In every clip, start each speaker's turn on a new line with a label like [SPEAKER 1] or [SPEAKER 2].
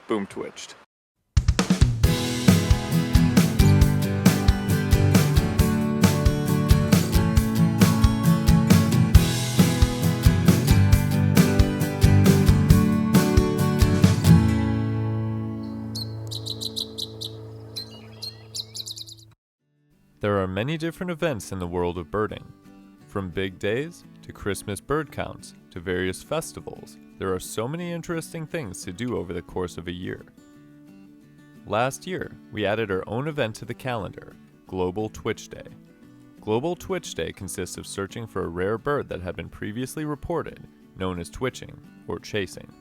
[SPEAKER 1] boom twitched. There are many different events in the world of birding. From big days, to Christmas bird counts, to various festivals, there are so many interesting things to do over the course of a year. Last year, we added our own event to the calendar, Global Twitch Day. Global Twitch Day consists of searching for a rare bird that had been previously reported, known as twitching or chasing.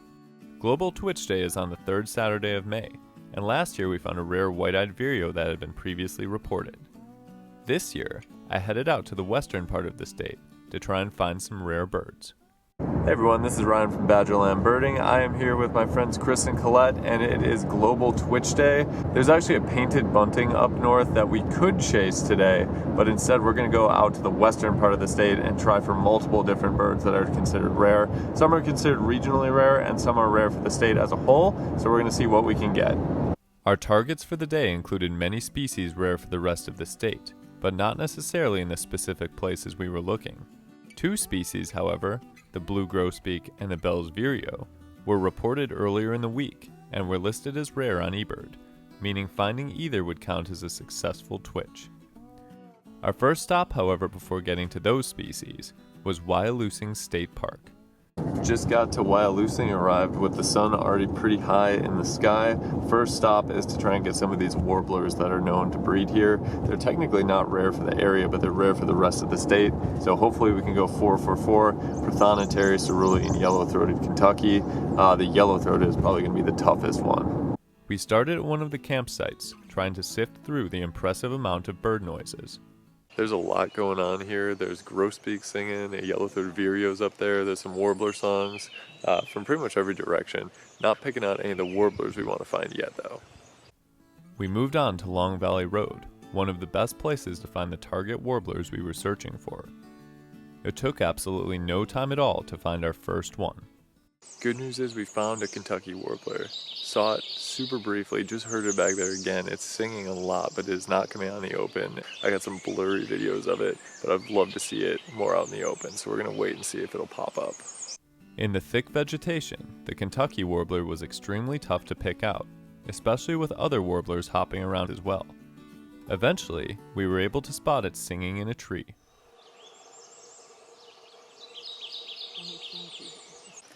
[SPEAKER 1] Global Twitch Day is on the third Saturday of May, and last year we found a rare white-eyed vireo that had been previously reported. This year, I headed out to the western part of the state to try and find some rare birds. Hey everyone, this is Ryan from Badgerland Birding. I am here with my friends Chris and Colette, and it is Global Twitch Day. There's actually a painted bunting up north that we could chase today, but instead we're going to go out to the western part of the state and try for multiple different birds that are considered rare. Some are considered regionally rare, and some are rare for the state as a whole, so we're going to see what we can get. Our targets for the day included many species rare for the rest of the state, but not necessarily in the specific places we were looking. Two species, however, the blue grosbeak and the Bell's vireo, were reported earlier in the week and were listed as rare on eBird, meaning finding either would count as a successful twitch. Our first stop, however, before getting to those species, was Wyalusing State Park. Just got to Wyalusing, arrived with the sun already pretty high in the sky. First stop is to try and get some of these warblers that are known to breed here. They're technically not rare for the area, but they're rare for the rest of the state. So hopefully we can go 444, Prothonotary, cerulean, yellow-throated Kentucky. The yellow-throated is probably going to be the toughest one. We started at one of the campsites, trying to sift through the impressive amount of bird noises. There's a lot going on here. There's grosbeak singing, a yellow-throated vireo's up there. There's some warbler songs from pretty much every direction. Not picking out any of the warblers we want to find yet, though. We moved on to Long Valley Road, one of the best places to find the target warblers we were searching for. It took absolutely no time at all to find our first one. Good news is we found a Kentucky warbler. Saw it super briefly, just heard it back there again. It's singing a lot, but it is not coming out in the open. I got some blurry videos of it, but I'd love to see it more out in the open, so we're gonna wait and see if it'll pop up. In the thick vegetation, the Kentucky warbler was extremely tough to pick out, especially with other warblers hopping around as well. Eventually, we were able to spot it singing in a tree.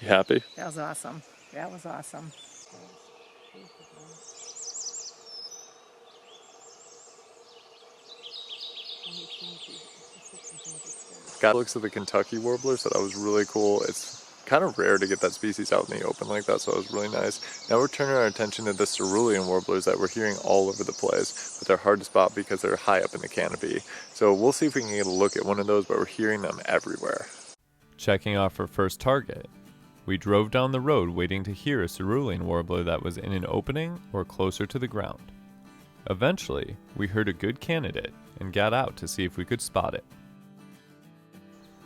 [SPEAKER 1] You happy?
[SPEAKER 2] That was awesome. That was awesome.
[SPEAKER 1] Got looks at the Kentucky warbler, so that was really cool. It's kind of rare to get that species out in the open like that, so it was really nice. Now we're turning our attention to the cerulean warblers that we're hearing all over the place, but they're hard to spot because they're high up in the canopy. So we'll see if we can get a look at one of those, but we're hearing them everywhere. Checking off our first target, we drove down the road waiting to hear a cerulean warbler that was in an opening or closer to the ground. Eventually, we heard a good candidate and got out to see if we could spot it.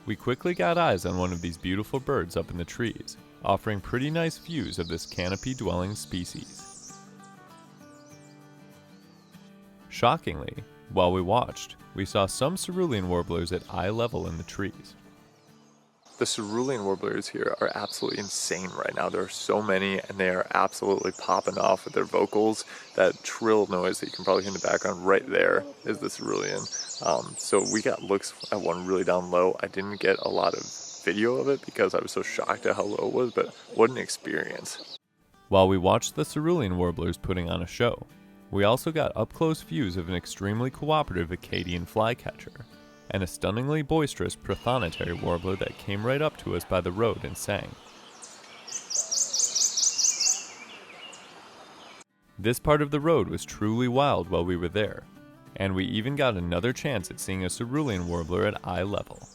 [SPEAKER 1] We quickly got eyes on one of these beautiful birds up in the trees, offering pretty nice views of this canopy-dwelling species. Shockingly, while we watched, we saw some cerulean warblers at eye level in the trees. The cerulean warblers here are absolutely insane right now. There are so many, and they are absolutely popping off with their vocals. That trill noise that you can probably hear in the background right there is the cerulean. So we got looks at one really down low. I didn't get a lot of video of it because I was so shocked at how low it was, but what an experience. While we watched the cerulean warblers putting on a show, we also got up-close views of an extremely cooperative Acadian flycatcher, and a stunningly boisterous prothonotary warbler that came right up to us by the road and sang. This part of the road was truly wild while we were there, and we even got another chance at seeing a cerulean warbler at eye level.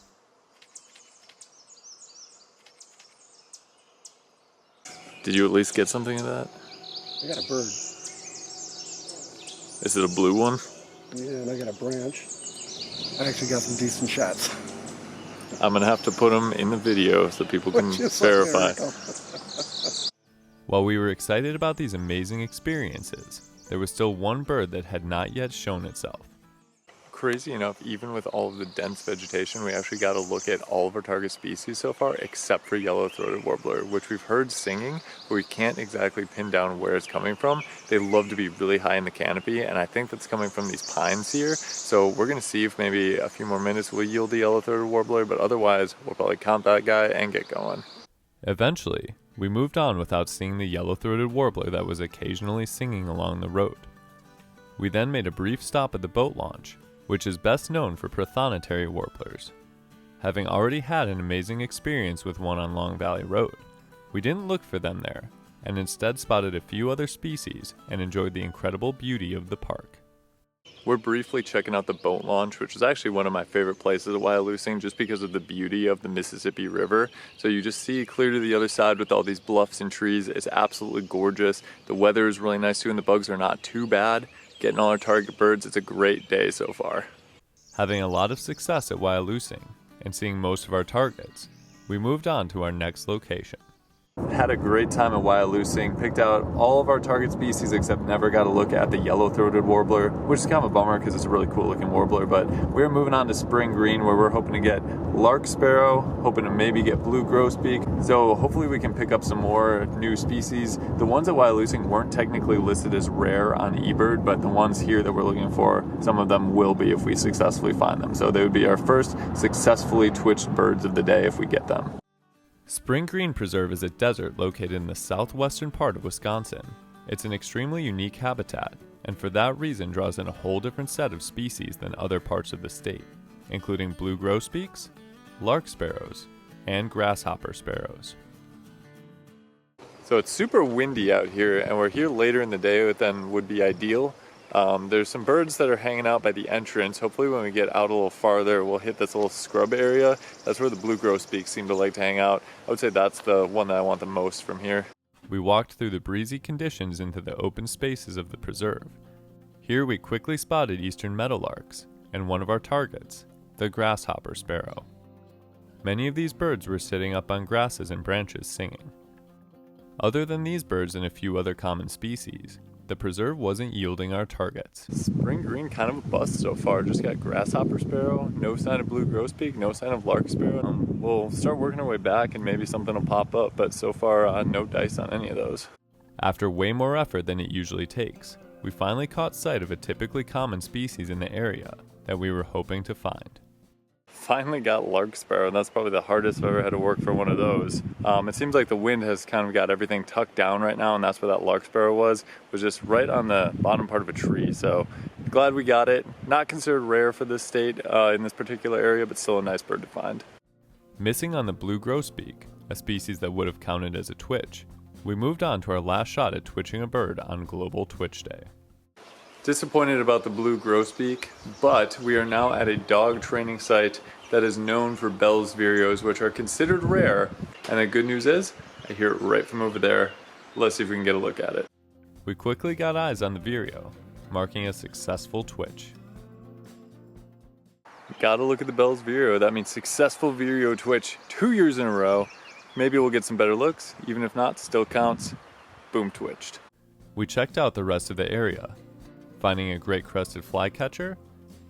[SPEAKER 1] Did you at least get something of that?
[SPEAKER 3] I got a bird.
[SPEAKER 1] Is it a blue one?
[SPEAKER 3] Yeah, and I got a branch. I actually got some decent shots.
[SPEAKER 1] I'm gonna have to put them in the video so people can verify. While we were excited about these amazing experiences, there was still one bird that had not yet shown itself. Crazy enough, even with all of the dense vegetation, we actually got to look at all of our target species so far, except for yellow-throated warbler, which we've heard singing, but we can't exactly pin down where it's coming from. They love to be really high in the canopy, and I think that's coming from these pines here. So we're going to see if maybe a few more minutes will yield the yellow-throated warbler, but otherwise, we'll probably count that guy and get going. Eventually, we moved on without seeing the yellow-throated warbler that was occasionally singing along the road. We then made a brief stop at the boat launch, which is best known for prothonotary warblers. Having already had an amazing experience with one on Long Valley Road, we didn't look for them there, and instead spotted a few other species and enjoyed the incredible beauty of the park. We're briefly checking out the boat launch, which is actually one of my favorite places at Wyalusing just because of the beauty of the Mississippi River. So you just see clear to the other side with all these bluffs and trees. It's absolutely gorgeous. The weather is really nice too, and the bugs are not too bad. Getting all our target birds, it's a great day so far. Having a lot of success at Wyalusing and seeing most of our targets, we moved on to our next location. Had a great time at Wyalusing, picked out all of our target species except never got a look at the yellow-throated warbler, which is kind of a bummer because it's a really cool looking warbler, but we're moving on to spring green where we're hoping to get lark sparrow, hoping to maybe get blue grosbeak, so hopefully we can pick up some more new species. The ones at Wyalusing weren't technically listed as rare on eBird, but the ones here that we're looking for, some of them will be if we successfully find them, so they would be our first successfully twitched birds of the day if we get them. Spring Green Preserve is a desert located in the southwestern part of Wisconsin. It's an extremely unique habitat, and for that reason draws in a whole different set of species than other parts of the state, including blue grosbeaks, lark sparrows, and grasshopper sparrows. So it's super windy out here, and we're here later in the day than would be ideal. There's some birds that are hanging out by the entrance. Hopefully when we get out a little farther, we'll hit this little scrub area. That's where the blue grosbeaks seem to like to hang out. I would say that's the one that I want the most from here. We walked through the breezy conditions into the open spaces of the preserve. Here we quickly spotted eastern meadowlarks, and one of our targets, the grasshopper sparrow. Many of these birds were sitting up on grasses and branches singing. Other than these birds and a few other common species, the preserve wasn't yielding our targets. Spring green kind of a bust so far. Just got grasshopper sparrow, no sign of blue grosbeak, no sign of lark sparrow. We'll start working our way back and maybe something will pop up, but so far no dice on any of those. After way more effort than it usually takes, we finally caught sight of a typically common species in the area that we were hoping to find. Finally got lark sparrow, and that's probably the hardest I've ever had to work for one of those. It seems like the wind has kind of got everything tucked down right now, and that's where that lark sparrow was just right on the bottom part of a tree. So glad we got it. Not considered rare for this state in this particular area, but still a nice bird to find. Missing on the blue grosbeak, a species that would have counted as a twitch, we moved on to our last shot at twitching a bird on Global Twitch Day. Disappointed about the blue grosbeak, but we are now at a dog training site that is known for Bell's Vireos, which are considered rare. And the good news is, I hear it right from over there. Let's see if we can get a look at it. We quickly got eyes on the Vireo, marking a successful twitch. Gotta look at the Bell's Vireo. That means successful Vireo twitch 2 years in a row. Maybe we'll get some better looks. Even if not, still counts. Boom, twitched. We checked out the rest of the area, finding a great crested flycatcher,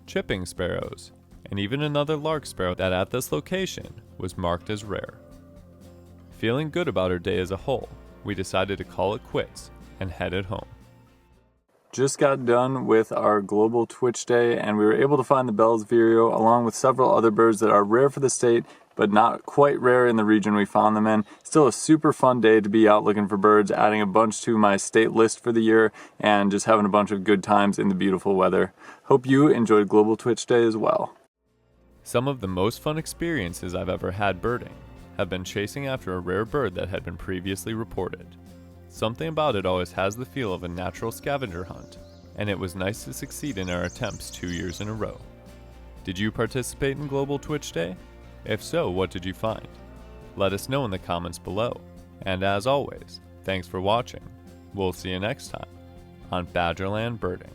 [SPEAKER 1] chipping sparrows, and even another lark sparrow that at this location was marked as rare. Feeling good about our day as a whole, we decided to call it quits and headed home. Just got done with our Global Twitch Day, and we were able to find the Bell's Vireo along with several other birds that are rare for the state, but not quite rare in the region we found them in. Still a super fun day to be out looking for birds, adding a bunch to my state list for the year, and just having a bunch of good times in the beautiful weather. Hope you enjoyed Global Twitch Day as well. Some of the most fun experiences I've ever had birding have been chasing after a rare bird that had been previously reported. Something about it always has the feel of a natural scavenger hunt, and it was nice to succeed in our attempts 2 years in a row. Did you participate in Global Twitch Day? If so, what did you find? Let us know in the comments below. And as always, thanks for watching. We'll see you next time on Badgerland Birding.